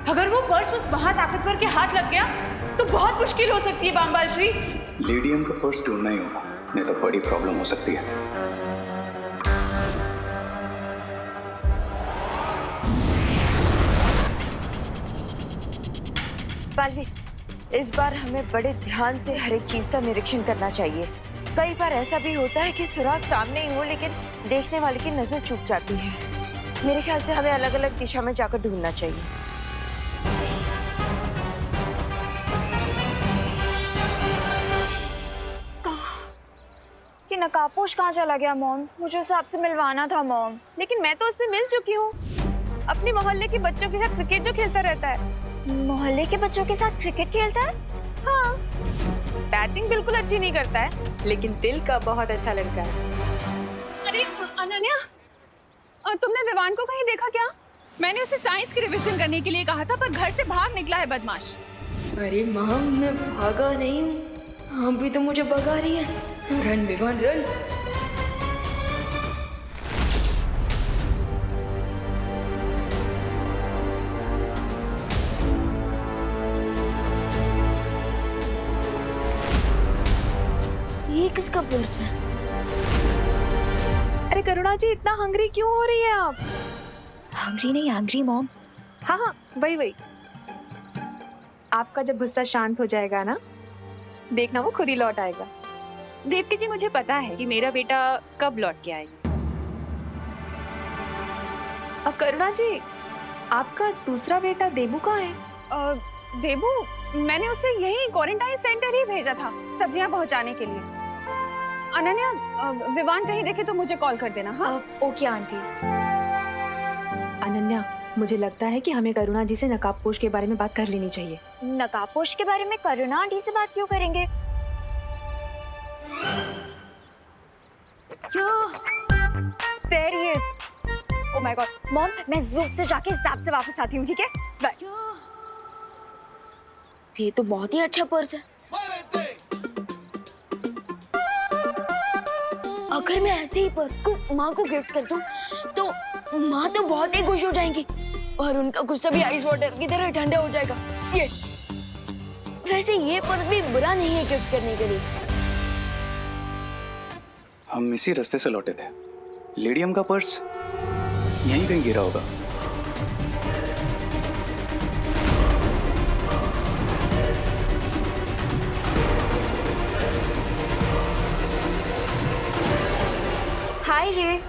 अगर वो पर्स उस महाताकतवर के हाथ लग गया तो बहुत मुश्किल हो सकती है बामबाल श्री। लेडियम का पर्स ढूंढना ही होगा, नहीं तो बड़ी प्रॉब्लम हो सकती है। बालवीर, इस बार हमें बड़े ध्यान से हर एक चीज का निरीक्षण करना चाहिए। कई बार ऐसा भी होता है कि सुराग सामने ही हो लेकिन देखने वाले की नजर चूक जाती है। मेरे ख्याल से हमें अलग अलग दिशा में जाकर ढूंढना चाहिए। कि नकाबपोश कहाँ चला गया मॉम? मुझे उससे आपसे मिलवाना था मॉम। लेकिन मैं तो उससे मिल चुकी हूँ। अपने मोहल्ले के बच्चों के साथ क्रिकेट जो खेलता रहता है। मोहल्ले के बच्चों के साथ क्रिकेट खेलता है? हाँ। बैटिंग बिल्कुल अच्छी नहीं करता है, लेकिन दिल का बहुत अच्छा लड़का है। अरे अनन्या, तुमने विवान को कहीं देखा क्या? मैंने उसे साइंस की रिवीजन करने के लिए कहा था, पर घर से बाहर निकला है बदमाश। अरे माँ, मैं भागा नहीं हूँ, आप भी तो मुझे भगा रही है। Run Vivaan run. ये किसका पर्स है? अरे करुणा जी, इतना हंग्री क्यों हो रही है आप? हंग्री नहीं, एंग्री मॉम। हाँ हाँ, वही। आपका जब गुस्सा शांत हो जाएगा ना, देखना वो खुद ही लौट आएगा। देवकी जी, मुझे पता है कि मेरा बेटा कब लौट के आएगा। अब करुणा जी, आपका दूसरा बेटा देबू कहाँ है? देबू, मैंने उसे यही क्वारंटाइन सेंटर ही भेजा था सब्जियां पहुंचाने के लिए। अनन्या, विवान कहीं देखे तो मुझे कॉल कर देना। हाँ ओके आंटी। अनन्या, मुझे लगता है कि हमें करुणा जी से नकाबपोश के बारे में बात कर लेनी चाहिए। नकाबपोश के बारे में करुणा आंटी से बात क्यों करेंगे? There he is. Oh my God, mom, मैं ज़ूम से जाके ज़ैप से वापस आती हूँ, ठीक है? बाय। ये तो बहुत ही अच्छा पर्स है। अगर मैं ऐसे ही पर्स को माँ को गिफ्ट कर दूं, तो माँ तो बहुत ही खुश हो जाएंगी और उनका गुस्सा भी आइस वाटर की तरह ठंडा हो जाएगा। यस। वैसे ये पर्स भी बुरा नहीं है गिफ्ट करने के लिए। हम इसी रास्ते से लौटे थे। लेडियम का पर्स यहीं कहीं गिरा होगा। हाय रे।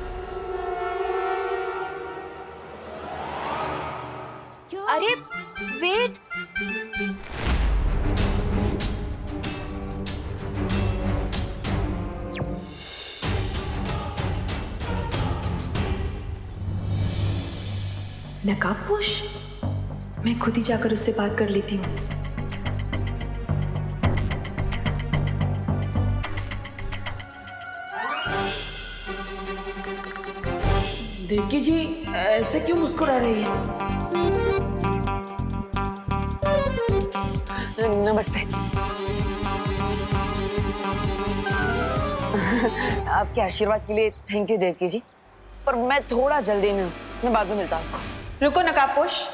अरे वेट, नकाबपोश? मैं खुद ही जाकर उससे बात कर लेती हूँ। देवकी जी ऐसे क्यों मुस्कुरा रही है? नमस्ते। आपके आशीर्वाद के लिए थैंक यू देवकी जी, पर मैं थोड़ा जल्दी में हूँ, मैं बाद में मिलता हूँ। रुको नकाबपोश।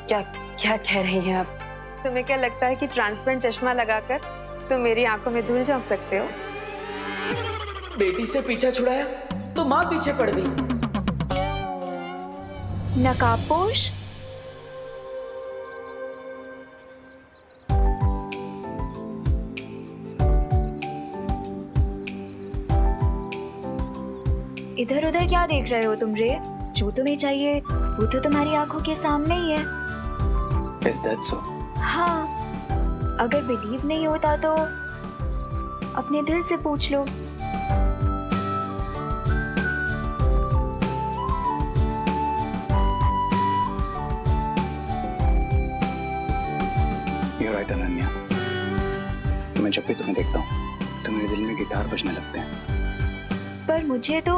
क्या क्या कह रही हैं आप? तुम्हें क्या लगता है कि ट्रांसपेरेंट चश्मा लगाकर तुम मेरी आंखों में धूल झोंक सकते हो? बेटी से पीछा छुड़ाया तो माँ पीछे पड़ गई। नकाबपोश? इधर उधर क्या देख रहे हो तुम रे? जो तुम्हें चाहिए वो तो तुम्हारी आंखों के सामने ही है। Is that so? हाँ, अगर बिलीव नहीं होता तो अपने दिल से पूछ लो। You're right, Ananya. मैं जब भी तुम्हें देखता हूँ तो मेरे दिल में गिटार बजने लगते हैं। पर मुझे तो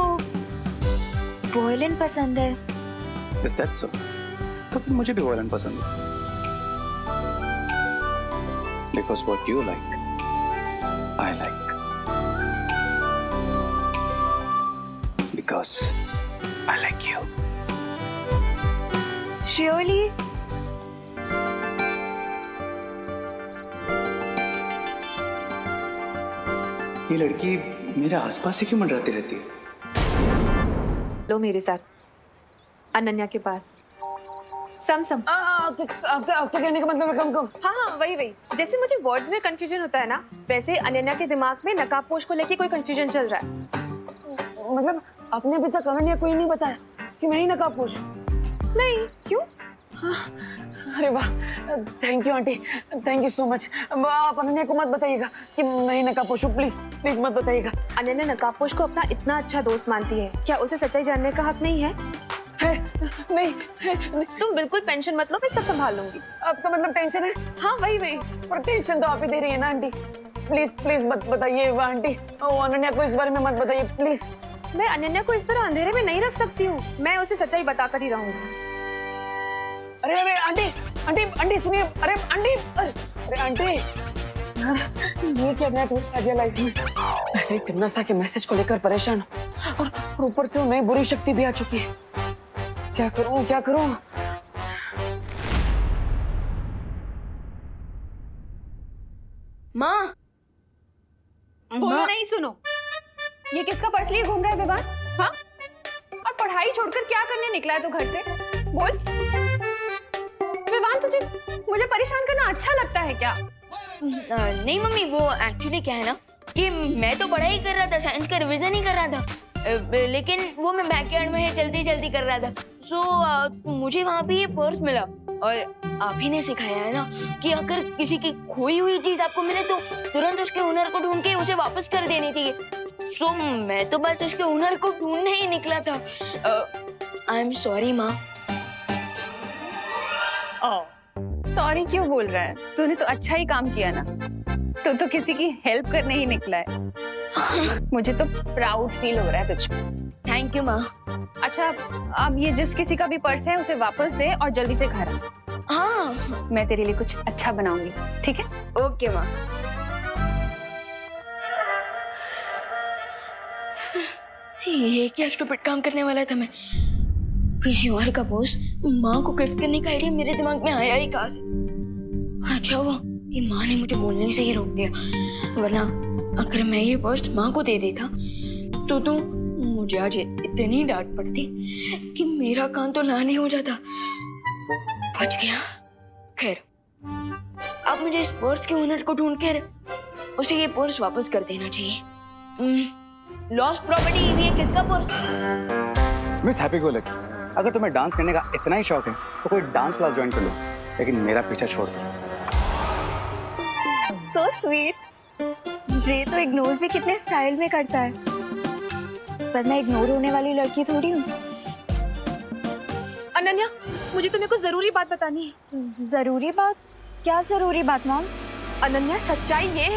वॉयलिन पसंद है। Is that so? तो फिर मुझे भी वॉयलिन पसंद है। देखो, because what you like, I like. Because I like you. Surely? ये लड़की मेरे आसपास ही क्यों मंडराती रहती है? लो मेरे साथ अनन्या के पास। सम आपके कहने का मतलब है कम कम। हाँ हाँ वही जैसे मुझे वर्ड्स में कंफ्यूजन होता है ना, वैसे अनन्या के दिमाग में नकाबपोश को लेके कोई कंफ्यूजन चल रहा है। मतलब आपने अभी तक अनन्या को ही नहीं बताया कि मैं ही नकाबपोश हूँ? नहीं, क्यों? अरे वाह, thank you aunty, thank you so much. आप अनन्या को मत बताइएगा कि मैं ही नकाबपोश हूँ, प्लीज प्लीज मत बताइएगा। अनन्या नकाबपोश को अपना इतना अच्छा दोस्त मानती है, क्या उसे सच्चाई जानने का हक नहीं है? नहीं, तुम बिल्कुल टेंशन मत लो, मैं सब संभाल लूंगी। आपका मतलब टेंशन है? हाँ वही पर टेंशन तो आप ही दे रही है ना आंटी। प्लीज प्लीज मत बताइए आंटी, अनन्या को इस बारे में मत बताइए प्लीज। मैं अनन्या को इस तरह अंधेरे में नहीं रख सकती हूँ, मैं उसे सच्चाई बताकर ही रहूंगी। अरे अरे आंटी आंटी आंटी सुनिए, अरे आंटी, अरे आंटी ये क्या नया ट्विस्ट आ गया लाइफ में। एक नशा के मैसेज को लेकर परेशान हूँ और ऊपर से वो नई बुरी शक्ति भी आ चुकी है। क्या करूँ क्या करूँ? माँ, बोलो नहीं, सुनो। ये किसका पर्स लिए घूम रहा है विवान? हाँ? और पढ़ाई छोड़कर क्या करने निकला है तू घर से? बोल। विवान, तुझे मुझे परेशान करना अच्छा लगता है क्या? नहीं मम्मी, वो एक्चुअली क्या है ना कि मैं तो पढ़ाई कर रहा था, साइंस का रिवीजन ही कर रहा था, लेकिन वो मैं बैकयार्ड में जल्दी जल्दी कर रहा था। सो मुझे वहाँ पे ये पर्स मिला और आप ही ने सिखाया है ना कि अगर किसी की खोई हुई चीज आपको मिले तो तुरंत उसके हुनर को ढूंढ के उसे वापस कर देनी चाहिए। सो मैं तो बस उसके हुनर को ढूंढने ही निकला था। आई एम सॉरी माँ। सॉरी क्यों बोल रहा है? तूने तो अच्छा ही काम किया ना, तू तो किसी की हेल्प करने ही निकला है। मुझे तो प्राउड फील हो रहा है तुझ पे। थैंक यू माँ। अच्छा, अब ये जिस किसी का भी पर्स है उसे वापस दे और जल्दी से घर आ। हाँ मैं तेरे लिए कुछ अच्छा बनाऊंगी, ठीक है? ओके माँ। ये क्या स्टूपिड काम करने वाला था मैं? किसी और का पर्स माँ को गिफ्ट करने का आइडिया मेरे दिमाग में आया ही कहाँ से? अच्छा हुआ कि माँ ने मुझे बोलने से ही रोक दिया, वरना अगर मैं ये पर्स माँ को दे देता तो मुझे आज इतनी डांट पड़ती कि मेरा कान तो लाल ही हो जाता। बच गया। खैर, अब मुझे इस पर्स के ओनर को ढूंढ कर उसे ये पर्स वापस कर देना चाहिए। लॉस्ट प्रॉपर्टी, ये किसका purse? Miss happy go lucky, अगर तुम्हें डांस करने का इतना ही शौक है तो कोई डांस क्लास ज्वाइन कर लो, लेकिन मेरा पीछा छोड़ दो। So sweet. ये तो इग्नोर भी कितने स्टाइल में करता है, पर मैं इग्नोर होने वाली लड़की थोड़ी हूँ। अनन्या, मुझे तुम्हें कुछ जरूरी बात बतानी है। जरूरी बात? क्या जरूरी बात मॉम? अनन्या, सच्चाई ये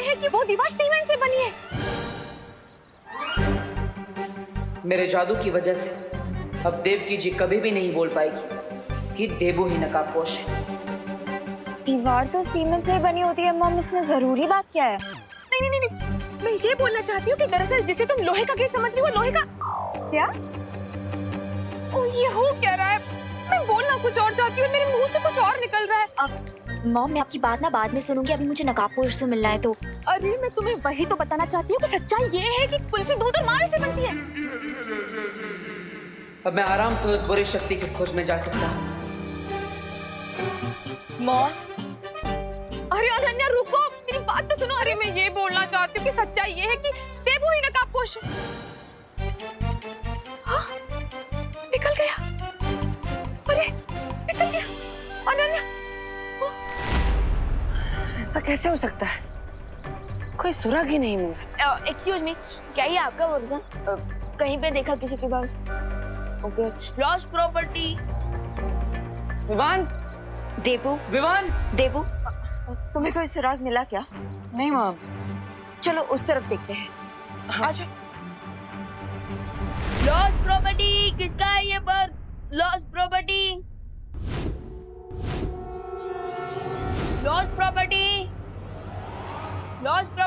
है कि वो दीवार सीमेंट से बनी है। मेरे जादू की वजह से अब देवकी जी कभी भी नहीं बोल पाएगी कि देवू ही नकाबपोश है। दीवार तो सीमेंट से ही बनी होती है मॉम, इसमें जरूरी बात क्या है? नहीं, मैं ये बोलना चाहती हूँ कि दरअसल जिसे तुम लोहे का गेट समझ रही हो, लोहे का क्या? ओ, ये हो क्या रहा है? मैं बोलना कुछ और चाहती हूँ, मेरे मुंह से कुछ और निकल रहा है। अब मॉम, मैं आपकी बात ना बाद में सुनूंगी, अभी मुझे नकाबपोश से मिलना है तो। अरे मैं तुम्हें वही तो बताना चाहती हूँ कि सच्चाई ये है कि कुल्फी दूध और मावे से बनती है। अब मैं आराम से उस बुरी शक्ति की खोज में जा सकता हूँ। मॉम, अरे अनन्या रुको, मेरी बात तो सुनो। अरे मैं ये बोलना चाहती हूँ कि सच्चाई ये है कि देवू ही नकाबपोश है। हाँ, निकल गया। अरे निकल गया। अनन्या, ऐसा कैसे हो सकता है? कोई सुराग ही नहीं मिल रहा। एक्सक्यूज मी, क्या ये आपका वर्जन कहीं पे देखा किसी के पास? Okay, lost property. Vivaan, Debu, Vivaan, Debu, तुम्हें कोई सुराग मिला क्या? नहीं माँ। चलो उस तरफ देखते हैं। हाँ। आजो। लॉस्ट प्रॉपर्टी, किसका है ये पर्स? Lost property.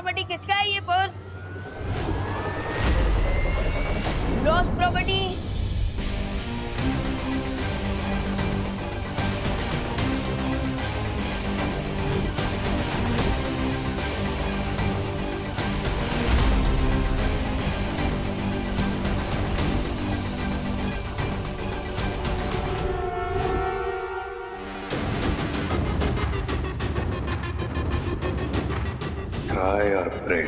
प्रॉपर्टी किसका है ये पर्स? Lost property. ट्राई और प्रे,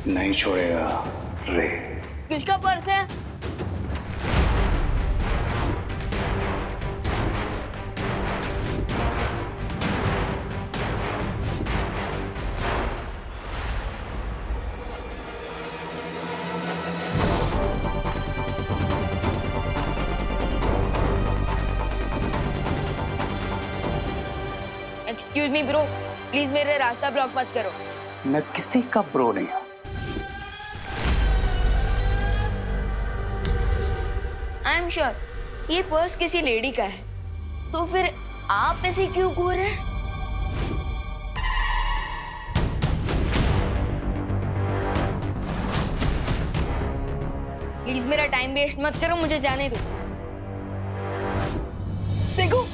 नहीं छोड़ेगा रे। किसका पर्स है? एक्सक्यूज मी ब्रो, प्लीज मेरे रास्ता ब्लॉक मत करो। मैं किसी का ब्रो नहीं हूं। आई एम श्योर ये पर्स किसी लेडी का है, तो फिर आप ऐसे क्यों घूर रहे हैं? प्लीज मेरा टाइम वेस्ट मत करो, मुझे जाने दो। देखो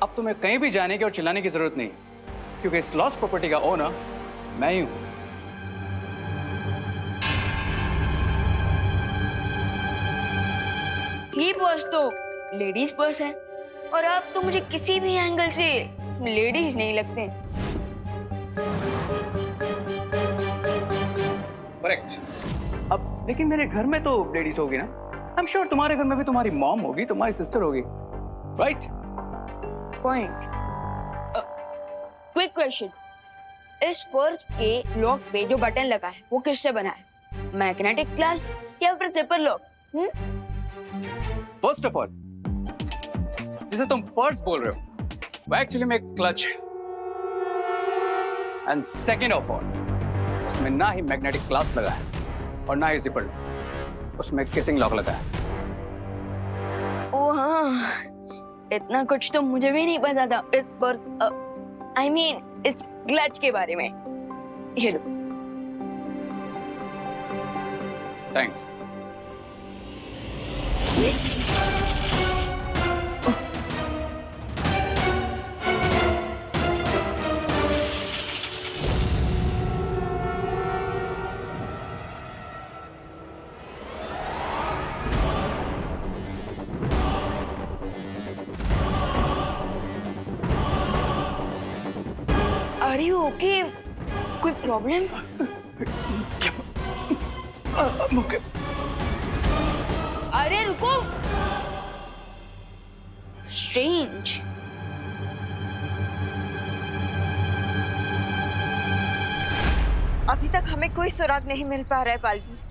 अब तुम्हें कहीं भी जाने की और चिल्लाने की जरूरत नहीं, क्योंकि इस लॉस्ट प्रॉपर्टी का ओनर मैं ही हूं। ये पर्स तो लेडीज पर्स है, और आप तो मुझे किसी भी एंगल से लेडीज नहीं लगते। करेक्ट। अब लेकिन मेरे घर में तो लेडीज होगी ना। आई एम श्योर तुम्हारे घर में भी तुम्हारी मॉम होगी, तुम्हारी सिस्टर होगी, राइट? पॉइंट। क्विक क्वेश्चन, इस पर्स के लॉक पे जो बटन लगा है वो किससे बना है? मैग्नेटिक ग्लास या फिर zipper lock? First of all, जिसे तुम पर्स बोल रहे हो वो एक्चुअली में एक क्लच है। एंड सेकेंड ऑफ ऑल, उसमें ना ही मैग्नेटिक ग्लास लगा है और ना ही जिपर लॉक, उसमें किसिंग लॉक लगा है। ओ हाँ, इतना कुछ तो मुझे भी नहीं पता था इस पर्स, आई मीन इस क्लच के बारे में। ये लो। थैंक्स। Are you okay? कोई प्रॉब्लम? अरे रुको। Strange. अभी तक हमें कोई सुराग नहीं मिल पा रहा है बालवीर।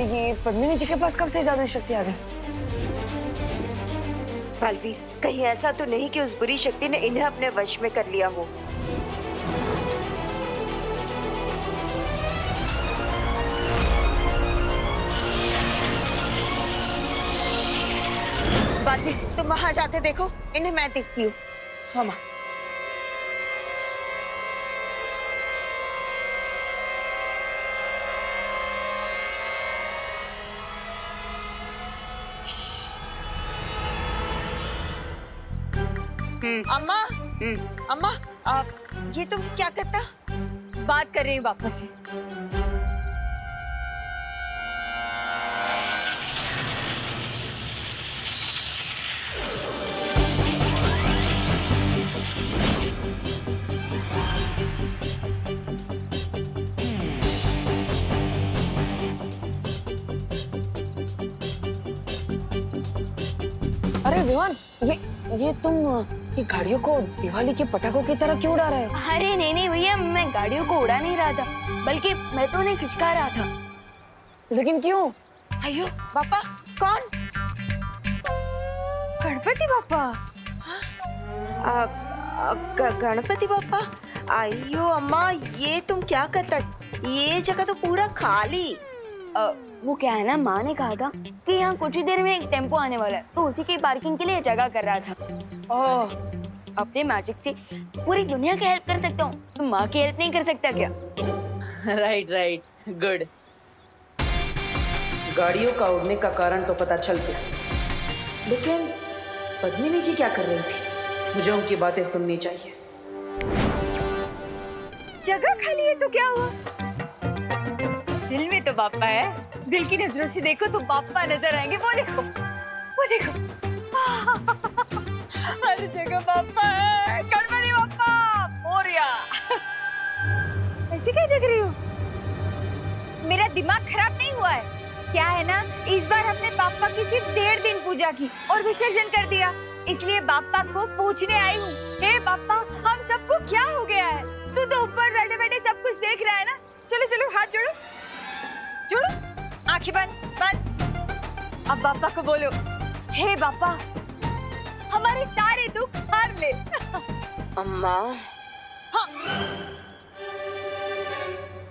ये पद्मिनी जी के पास कब से जादुई शक्ति आ गई? बालवीर, कहीं ऐसा तो नहीं कि उस बुरी शक्ति ने इन्हें अपने वश में कर लिया हो। बालवीर, तुम वहां जाकर देखो, इन्हें मैं देखती हूँ। हाँ माँ। अम्मा, अम्मा, ये तुम क्या करता? बात कर रही हूँ पापा से। अरे विवान, ये तुम ये गाड़ियों को दिवाली के पटाखों की तरह क्यों उड़ा रहे हो? अरे नहीं नहीं भैया, मैं गाड़ियों को उड़ा नहीं रहा था, बल्कि मैं तो उन्हें खिंचका रहा था। लेकिन क्यों? अयो बापा, कौन? गणपति बापा। गणपति बापा? अयो अम्मा, ये तुम क्या करता? ये जगह तो पूरा खाली। वो क्या है ना, माँ ने कहा था कि यहाँ कुछ ही देर में एक टेम्पो आने वाला है, तो उसी की पार्किंग के लिए जगह कर रहा था। ओह, अपने मैजिक से पूरी दुनिया की हेल्प कर सकता हूँ, तो माँ की हेल्प नहीं कर सकता क्या? Right right, good. गाड़ियों का उड़ने का कारण तो पता चल गया, लेकिन पद्मिनी जी क्या कर रही थी? मुझे उनकी बातें सुननी चाहिए। जगह खाली है तो क्या हुआ? दिल में तो बापा है, दिल की नजरों से देखो तो बापा नजर आएंगे। वो देखो, वो देखो, हर जगह बापा है। गणपति बापा मोरिया। ऐसे क्या देख रही हो? मेरा दिमाग खराब नहीं हुआ है? क्या है ना, इस बार हमने बापा की सिर्फ 1.5 दिन पूजा की और विसर्जन कर दिया, इसलिए बापा को पूछने आई हूँ। हे बापा, हम सबको क्या हो गया है? तू तो ऊपर बैठे बैठे सब कुछ देख रहा है ना। चलो चलो, हाथ जोड़ो, जोड़ो, आंखें बंद बंद। अब बापा को बोलो, हे बापा, हमारे सारे दुख हर ले। अम्मा,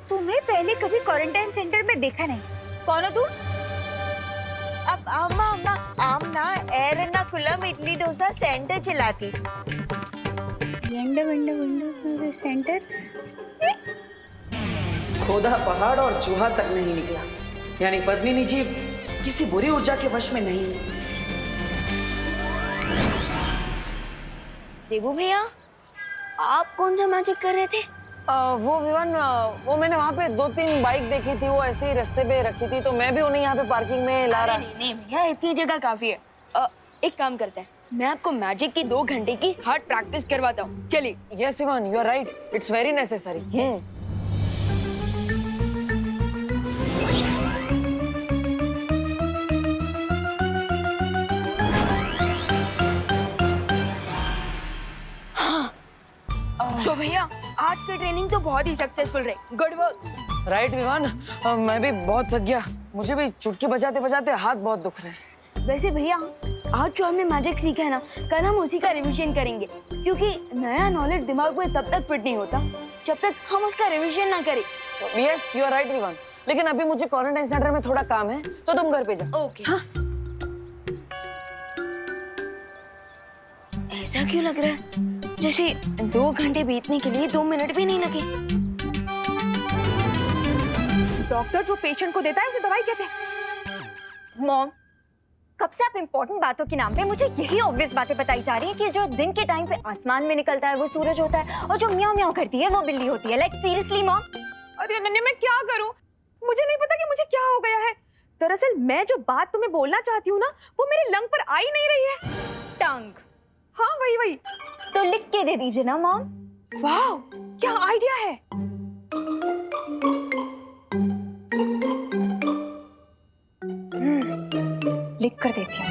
तुम्हें पहले कभी क्वारंटाइन सेंटर में देखा नहीं। कौन हो तुम? अब अम्मा अम्मा आमना एर्नाकुलम इडली डोसा सेंटर चलाती। सेंटर? खोदा पहाड़ और चूहा तक नहीं निकला, यानी पद्मिनी जी किसी बुरी ऊर्जा के वश में नहीं है। देबू भैया, आप कौन सा मैजिक कर रहे थे? वो विवान, वो मैंने वहाँ पे 2-3 बाइक देखी थी, वो ऐसे ही रास्ते पे रखी थी, तो मैं भी उन्हें यहाँ पे पार्किंग में ला रहा। नहीं भैया, इतनी जगह काफी है। एक काम करते हैं, मैं आपको मैजिक की 2 घंटे की हार्ड प्रैक्टिस करवाता हूँ, चलिए। Yes Vivaan, you are right, it's very necessary. तो भैया, आज की ट्रेनिंग तो बहुत ही सक्सेसफुल रही, गुड वर्क। राइट विवान, मैं भी बहुत थक गया, मुझे भी चुटकी बजाते बजाते हाथ बहुत दुख रहे हैं। वैसे भैया, आज जो हमने मैजिक सीखा है ना, कल हम उसी का रिवीजन करेंगे, क्योंकि नया नॉलेज दिमाग में तब तक फिट नहीं होता जब तक हम उसका रिवीजन ना करें। Yes, you are right Vivaan, लेकिन अभी मुझे क्वारंटाइन सेंटर में थोड़ा काम है, तो तुम घर पे जाओ। ओके। हाँ? ऐसा क्यों लग रहा है जैसे 2 घंटे बीतने के लिए 2 मिनट भी नहीं लगे? डॉक्टर जो पेशेंट को देता है उसे दवाई कहते हैं। मॉम, कब से आप इम्पोर्टेंट बातों के नाम पे मुझे यही ऑब्वियस बातें बताई जा रही है कि जो दिन के टाइम पे आसमान में निकलता है वो सूरज होता है, और जो म्याऊं म्याऊं करती है वो बिल्ली होती है। Like seriously mom. अरे अनन्या, मैं क्या करूं? मुझे नहीं पता कि मुझे क्या हो गया है। दरअसल मैं जो बात तुम्हें बोलना चाहती हूँ ना, वो मेरे लंग पर आ ही नहीं रही है। टंग? हाँ, वही। तो लिख के दे दीजिए ना मॉम। वाह, क्या आइडिया है। लिख कर देती हूँ।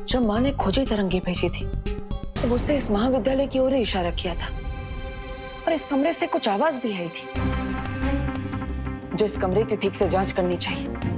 जब माँ ने खोजी तरंगी भेजी थी, तो उससे इस महाविद्यालय की ओर ही इशारा किया था, और इस कमरे से कुछ आवाज भी आई थी, जो इस कमरे की ठीक से जांच करनी चाहिए।